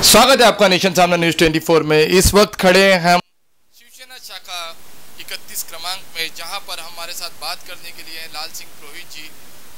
स्वागत है आपका नेशन सामना न्यूज 24 में। इस वक्त खड़े हैं हम शिवसेना शाखा 31 क्रमांक में, जहां पर हमारे साथ बात करने के लिए लाल सिंह पुरोहित जी।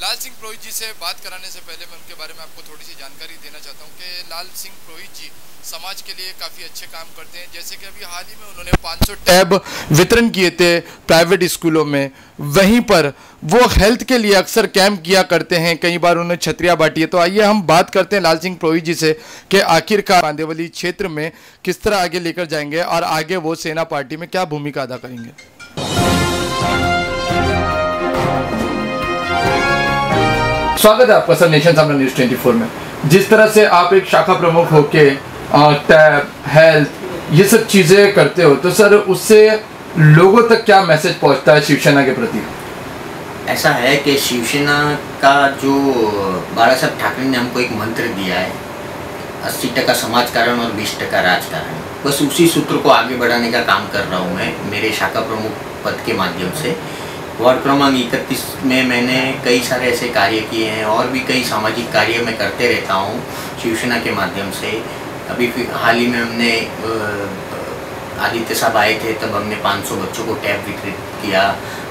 लाल सिंह पुरोहित जी से बात कराने से पहले मैं उनके बारे में आपको थोड़ी सी जानकारी देना चाहता हूं कि लाल सिंह पुरोहित जी समाज के लिए काफ़ी अच्छे काम करते हैं। जैसे कि अभी हाल ही में उन्होंने 500 टैब वितरण किए थे प्राइवेट स्कूलों में। वहीं पर वो हेल्थ के लिए अक्सर कैंप किया करते हैं, कई बार उन्होंने छतरियाँ बांटी है। तो आइए हम बात करते हैं लाल सिंह पुरोहित जी से कि आखिरकार बांदेवली क्षेत्र में किस तरह आगे लेकर जाएंगे और आगे वो सेना पार्टी में क्या भूमिका अदा करेंगे। स्वागत है आपका सर नेशन सामना न्यूज 24 में। जिस तरह से आप एक शाखा प्रमुख होके टैब हेल्थ ये सब चीजें करते हो, तो सर उससे लोगों तक क्या मैसेज पहुंचता है शिवसेना के प्रति? ऐसा है कि शिवसेना का जो बाला साहब ठाकरे ने हमको एक मंत्र दिया है, 80% समाजकारण और 20% राजकारण, बस उसी सूत्र को आगे बढ़ाने का काम कर रहा हूँ मैं मेरे शाखा प्रमुख पद के माध्यम से। वार्ड क्रमांक 31 में मैंने कई सारे ऐसे कार्य किए हैं और भी कई सामाजिक कार्य मैं करते रहता हूँ शिवसेना के माध्यम से। अभी हाल ही में हमने आदित्य साहब आए थे, तब हमने 500 बच्चों को टैब वितरित किया।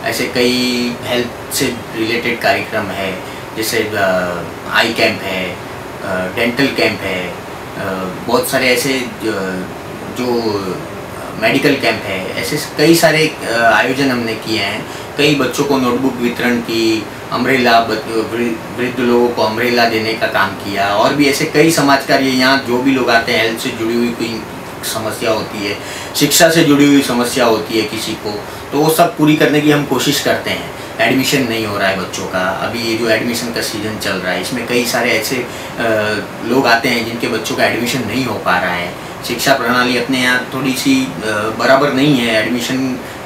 ऐसे कई हेल्थ से रिलेटेड कार्यक्रम है, जैसे आई कैंप है, डेंटल कैंप है, बहुत सारे ऐसे जो मेडिकल कैंप है, ऐसे कई सारे आयोजन हमने किए हैं। कई बच्चों को नोटबुक वितरण की, अम्ब्रेला, वृद्ध लोगों को अम्ब्रेला देने का काम किया, और भी ऐसे कई समाज कार्य। यहाँ जो भी लोग आते हैं, हेल्थ से जुड़ी हुई कोई समस्या होती है, शिक्षा से जुड़ी हुई समस्या होती है किसी को, तो वो सब पूरी करने की हम कोशिश करते हैं। एडमिशन नहीं हो रहा है बच्चों का, अभी ये जो एडमिशन का सीज़न चल रहा है, इसमें कई सारे ऐसे लोग आते हैं जिनके बच्चों का एडमिशन नहीं हो पा रहा है। शिक्षा प्रणाली अपने यहाँ थोड़ी सी बराबर नहीं है, एडमिशन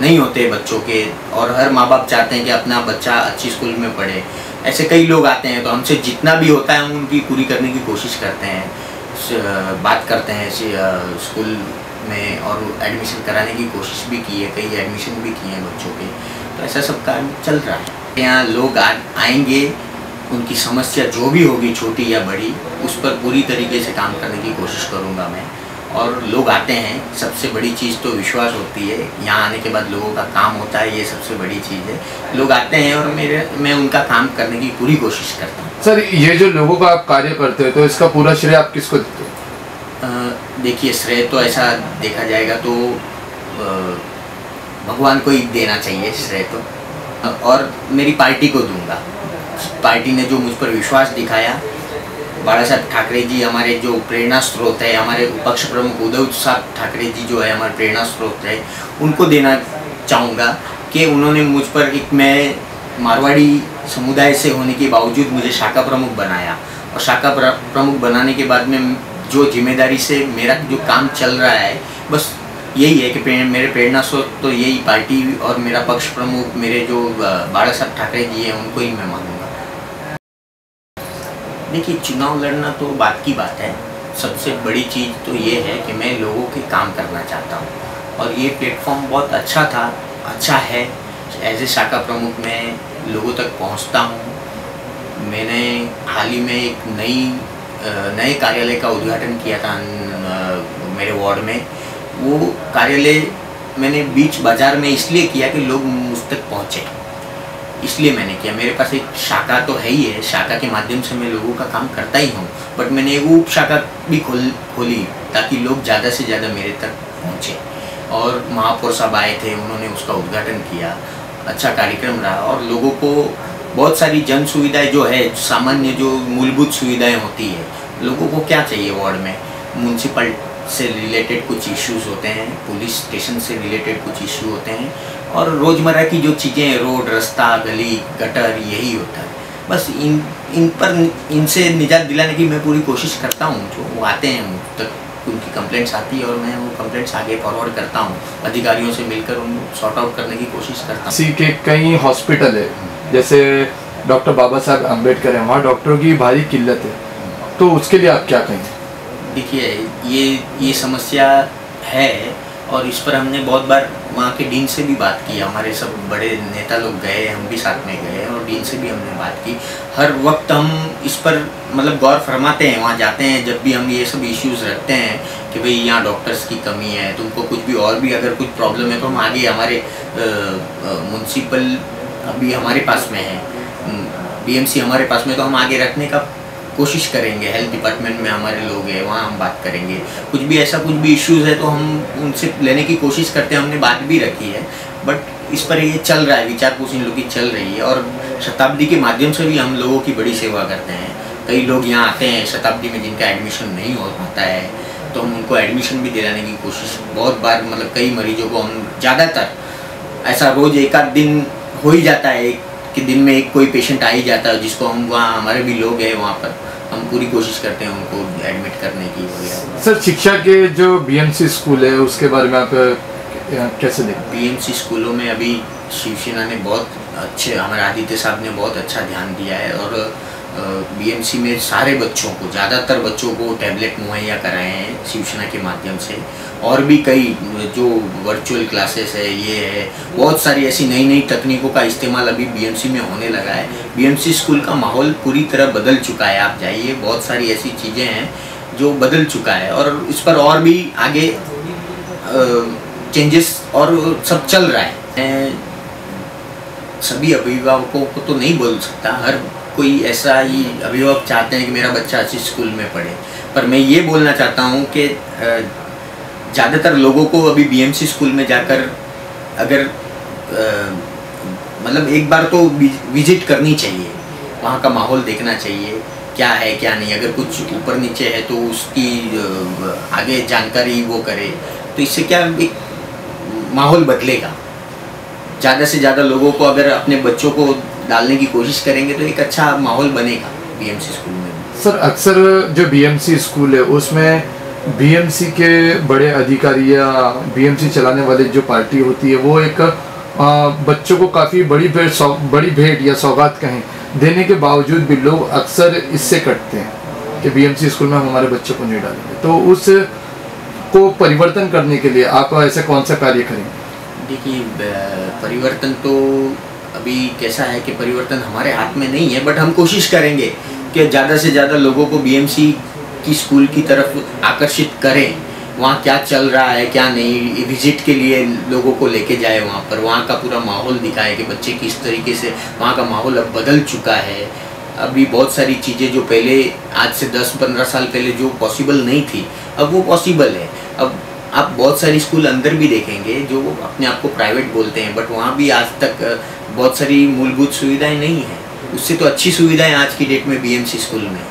नहीं होते बच्चों के, और हर माँ बाप चाहते हैं कि अपना बच्चा अच्छी स्कूल में पढ़े। ऐसे कई लोग आते हैं, तो हमसे जितना भी होता है हम उनकी पूरी करने की कोशिश करते हैं, बात करते हैं स्कूल में, और एडमिशन कराने की कोशिश भी की है, कई एडमिशन भी किए हैं बच्चों के। तो ऐसा सब काम चल रहा है। यहाँ लोग आएंगे, उनकी समस्या जो भी होगी छोटी या बड़ी, उस पर पूरी तरीके से काम करने की कोशिश करूँगा मैं। और लोग आते हैं, सबसे बड़ी चीज़ तो विश्वास होती है। यहाँ आने के बाद लोगों का काम होता है, ये सबसे बड़ी चीज़ है। लोग आते हैं और मैं उनका काम करने की पूरी कोशिश करता हूँ। सर, ये जो लोगों का आप कार्य करते हो, तो इसका पूरा श्रेय आप किसको देते हो? देखिए, श्रेय तो ऐसा देखा जाएगा तो भगवान को ही देना चाहिए श्रेय तो, और मेरी पार्टी को दूंगा। पार्टी ने जो मुझ पर विश्वास दिखाया, बाला साहब ठाकरे जी हमारे जो प्रेरणा स्रोत है, हमारे पक्ष प्रमुख उद्धव साहब ठाकरे जी जो है हमारे प्रेरणा स्रोत है, उनको देना चाहूँगा कि उन्होंने मुझ पर, एक मैं मारवाड़ी समुदाय से होने के बावजूद मुझे शाखा प्रमुख बनाया, और शाखा प्रमुख बनाने के बाद में जो जिम्मेदारी से मेरा जो काम चल रहा है, बस यही है कि मेरे प्रेरणा स्रोत तो यही पार्टी और मेरा पक्ष प्रमुख मेरे जो बाला साहब ठाकरे जी हैं, उनको ही मैं मानूँगा। देखिए, चुनाव लड़ना तो बात की बात है, सबसे बड़ी चीज़ तो ये है कि मैं लोगों के काम करना चाहता हूँ, और ये प्लेटफॉर्म बहुत अच्छा है। एज ए शाखा प्रमुख मैं लोगों तक पहुँचता हूँ। मैंने हाल ही में एक नए कार्यालय का उद्घाटन किया था मेरे वार्ड में। वो कार्यालय मैंने बीच बाज़ार में इसलिए किया कि लोग मुझ तक पहुँचे, इसलिए मैंने किया। मेरे पास एक शाखा तो है ही है, शाखा के माध्यम से मैं लोगों का काम करता ही हूँ, बट मैंने एक उप शाखा भी खोली ताकि लोग ज़्यादा से ज़्यादा मेरे तक पहुँचे। और महापौर साहब आए थे, उन्होंने उसका उद्घाटन किया, अच्छा कार्यक्रम रहा, और लोगों को बहुत सारी जन सुविधाएँ जो है, सामान्य जो मूलभूत सुविधाएँ होती है, लोगों को क्या चाहिए वार्ड में, म्यूनसिपल से रिलेटेड कुछ इश्यूज़ होते हैं, पुलिस स्टेशन से रिलेटेड कुछ इश्यू होते हैं, और रोज़मर्रा की जो चीज़ें, रोड, रास्ता, गली, गटर, यही होता है। बस इनसे निजात दिलाने की मैं पूरी कोशिश करता हूँ। जो वो आते हैं मुझ तक, उनकी कंप्लेंट्स आती है, और मैं वो कंप्लेंट्स आगे फॉरवर्ड करता हूँ, अधिकारियों से मिलकर उनको सॉर्ट आउट करने की कोशिश करता हूँ। इसी के कई हॉस्पिटल है, जैसे डॉक्टर बाबा साहब अम्बेडकर है, वहाँ डॉक्टरों की भारी किल्लत है, तो उसके लिए आप क्या कहेंगे? देखिए, ये समस्या है, और इस पर हमने बहुत बार वहाँ के डीन से भी बात की, हमारे सब बड़े नेता लोग गए, हम भी साथ में गए और डीन से भी हमने बात की। हर वक्त हम इस पर मतलब गौर फरमाते हैं, वहाँ जाते हैं जब भी हम ये सब इश्यूज़ रखते हैं कि भाई यहाँ डॉक्टर्स की कमी है, तुमको कुछ भी और भी अगर कुछ प्रॉब्लम है तो हम आगे, हमारे म्यूनसिपल अभी हमारे पास में है, बीएमसी हमारे पास में, तो हम आगे रखने का कोशिश करेंगे। हेल्थ डिपार्टमेंट में हमारे लोग हैं, वहाँ हम बात करेंगे। कुछ भी ऐसा कुछ भी इश्यूज़ है तो हम उनसे लेने की कोशिश करते हैं, हमने बात भी रखी है। बट इस पर ये चल रहा है, विचार पूछ इन लोग की चल रही है। और शताब्दी के माध्यम से भी हम लोगों की बड़ी सेवा करते हैं। कई लोग यहाँ आते हैं शताब्दी में जिनका एडमिशन नहीं हो पाता है, तो हम उनको एडमिशन भी दिलाने की कोशिश बहुत बार, मतलब कई मरीजों को हम, ज़्यादातर ऐसा रोज़ एक आध दिन हो ही जाता है कि दिन में एक कोई पेशेंट आ ही जाता है जिसको हम, वहाँ हमारे भी लोग हैं वहाँ पर, हम पूरी कोशिश करते हैं उनको एडमिट करने की वगैरह। सर, शिक्षा के जो बीएमसी स्कूल है उसके बारे में आप कैसे देखते हैं? बीएमसी स्कूलों में अभी शिवसेना ने बहुत अच्छे, हमारे आदित्य साहब ने बहुत अच्छा ध्यान दिया है और बीएमसी में सारे बच्चों को, ज़्यादातर बच्चों को टैबलेट मुहैया कराए हैं शिवसेना के माध्यम से। और भी कई जो वर्चुअल क्लासेस है, ये है, बहुत सारी ऐसी नई नई तकनीकों का इस्तेमाल अभी बीएमसी में होने लगा है। बीएमसी स्कूल का माहौल पूरी तरह बदल चुका है, आप जाइए, बहुत सारी ऐसी चीज़ें हैं जो बदल चुका है और इस पर और भी आगे चेंजेस और सब चल रहा है। सभी अभिभावकों को तो नहीं बोल सकता, हर कोई ऐसा ही अभिभावक चाहते हैं कि मेरा बच्चा अच्छी स्कूल में पढ़े, पर मैं ये बोलना चाहता हूँ कि ज़्यादातर लोगों को अभी बीएमसी स्कूल में जाकर अगर मतलब एक बार तो विजिट करनी चाहिए, वहाँ का माहौल देखना चाहिए, क्या है क्या नहीं। अगर कुछ ऊपर नीचे है तो उसकी आगे जानकारी वो करे, तो इससे क्या एक माहौल बदलेगा। ज़्यादा से ज़्यादा लोगों को अगर अपने बच्चों को डालने की कोशिश करेंगे तो एक अच्छा माहौल बनेगा बीएमसी स्कूल में। सर, अक्सर जो बीएमसी स्कूल है उसमें बीएमसी के बड़े अधिकारी या बीएमसी चलाने वाले जो पार्टी होती है वो एक बच्चों को काफ़ी बड़ी भेंट या सौगात कहें देने के बावजूद भी लोग अक्सर इससे कटते हैं कि बीएमसी स्कूल में हम हमारे बच्चों को नहीं डालेंगे। तो उस को परिवर्तन करने के लिए आप ऐसा कौन सा कार्य करेंगे? देखिए, परिवर्तन तो अभी कैसा है कि परिवर्तन हमारे हाथ में नहीं है, बट हम कोशिश करेंगे कि ज़्यादा से ज़्यादा लोगों को बीएमसी की स्कूल की तरफ आकर्षित करें। वहाँ क्या चल रहा है क्या नहीं, विजिट के लिए लोगों को लेके जाए वहाँ पर, वहाँ का पूरा माहौल दिखाए कि बच्चे किस तरीके से, वहाँ का माहौल अब बदल चुका है। अभी बहुत सारी चीज़ें जो पहले, आज से 10-15 साल पहले जो पॉसिबल नहीं थी, अब वो पॉसिबल है। अब आप बहुत सारी स्कूल अंदर भी देखेंगे जो अपने आप को प्राइवेट बोलते हैं, बट वहाँ भी आज तक बहुत सारी मूलभूत सुविधाएं नहीं हैं। उससे तो अच्छी सुविधाएं आज की डेट में बीएमसी स्कूल में।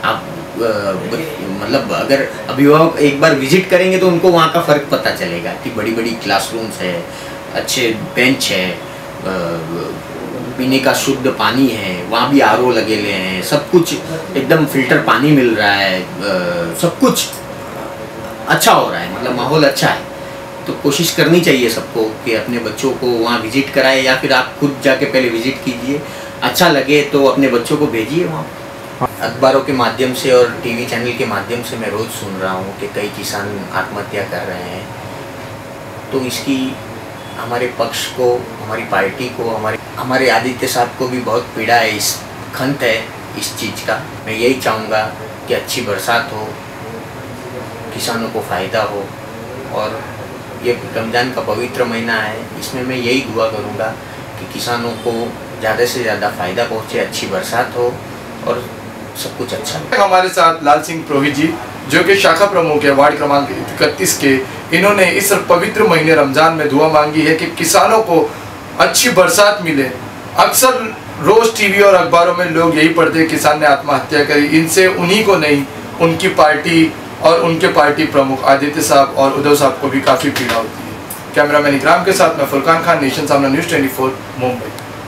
आप मतलब अगर अभिभावक एक बार विजिट करेंगे तो उनको वहाँ का फ़र्क पता चलेगा कि बड़ी बड़ी क्लासरूम्स है, अच्छे बेंच है, पीने का शुद्ध पानी है, वहाँ भी आरओ लगे हुए हैं, सब कुछ एकदम फिल्टर पानी मिल रहा है, सब कुछ अच्छा हो रहा है, मतलब माहौल अच्छा है। तो कोशिश करनी चाहिए सबको कि अपने बच्चों को वहाँ विजिट कराए, या फिर आप खुद जाके पहले विजिट कीजिए, अच्छा लगे तो अपने बच्चों को भेजिए वहाँ। अखबारों के माध्यम से और टीवी चैनल के माध्यम से मैं रोज़ सुन रहा हूँ कि कई किसान आत्महत्या कर रहे हैं। तो इसकी हमारे पक्ष को, हमारी पार्टी को, हमारे आदित्य साहब को भी बहुत पीड़ा है, इस खंत है इस चीज़ का। मैं यही चाहूँगा कि अच्छी बरसात हो, किसानों को फ़ायदा हो, और ये रमज़ान का पवित्र महीना है, इसमें मैं यही दुआ करूँगा कि किसानों को ज़्यादा से ज़्यादा फ़ायदा पहुँचे, अच्छी बरसात हो और सब कुछ अच्छा हो। हमारे साथ लाल सिंह प्रोहित जी, जो कि शाखा प्रमुख है वार्ड क्रमांक 31 के, इन्होंने इस पवित्र महीने रमज़ान में दुआ मांगी है कि किसानों को अच्छी बरसात मिले। अक्सर रोज़ टीवी और अखबारों में लोग यही पढ़ते हैं किसान ने आत्महत्या करी, इनसे उन्हीं को नहीं, उनकी पार्टी और उनके पार्टी प्रमुख आदित्य साहब और उद्धव साहब को भी काफ़ी पीड़ा होती है। कैमरामैन इकराम के साथ मैं फुरकान खान, नेशन सामना न्यूज़ 24, मुंबई।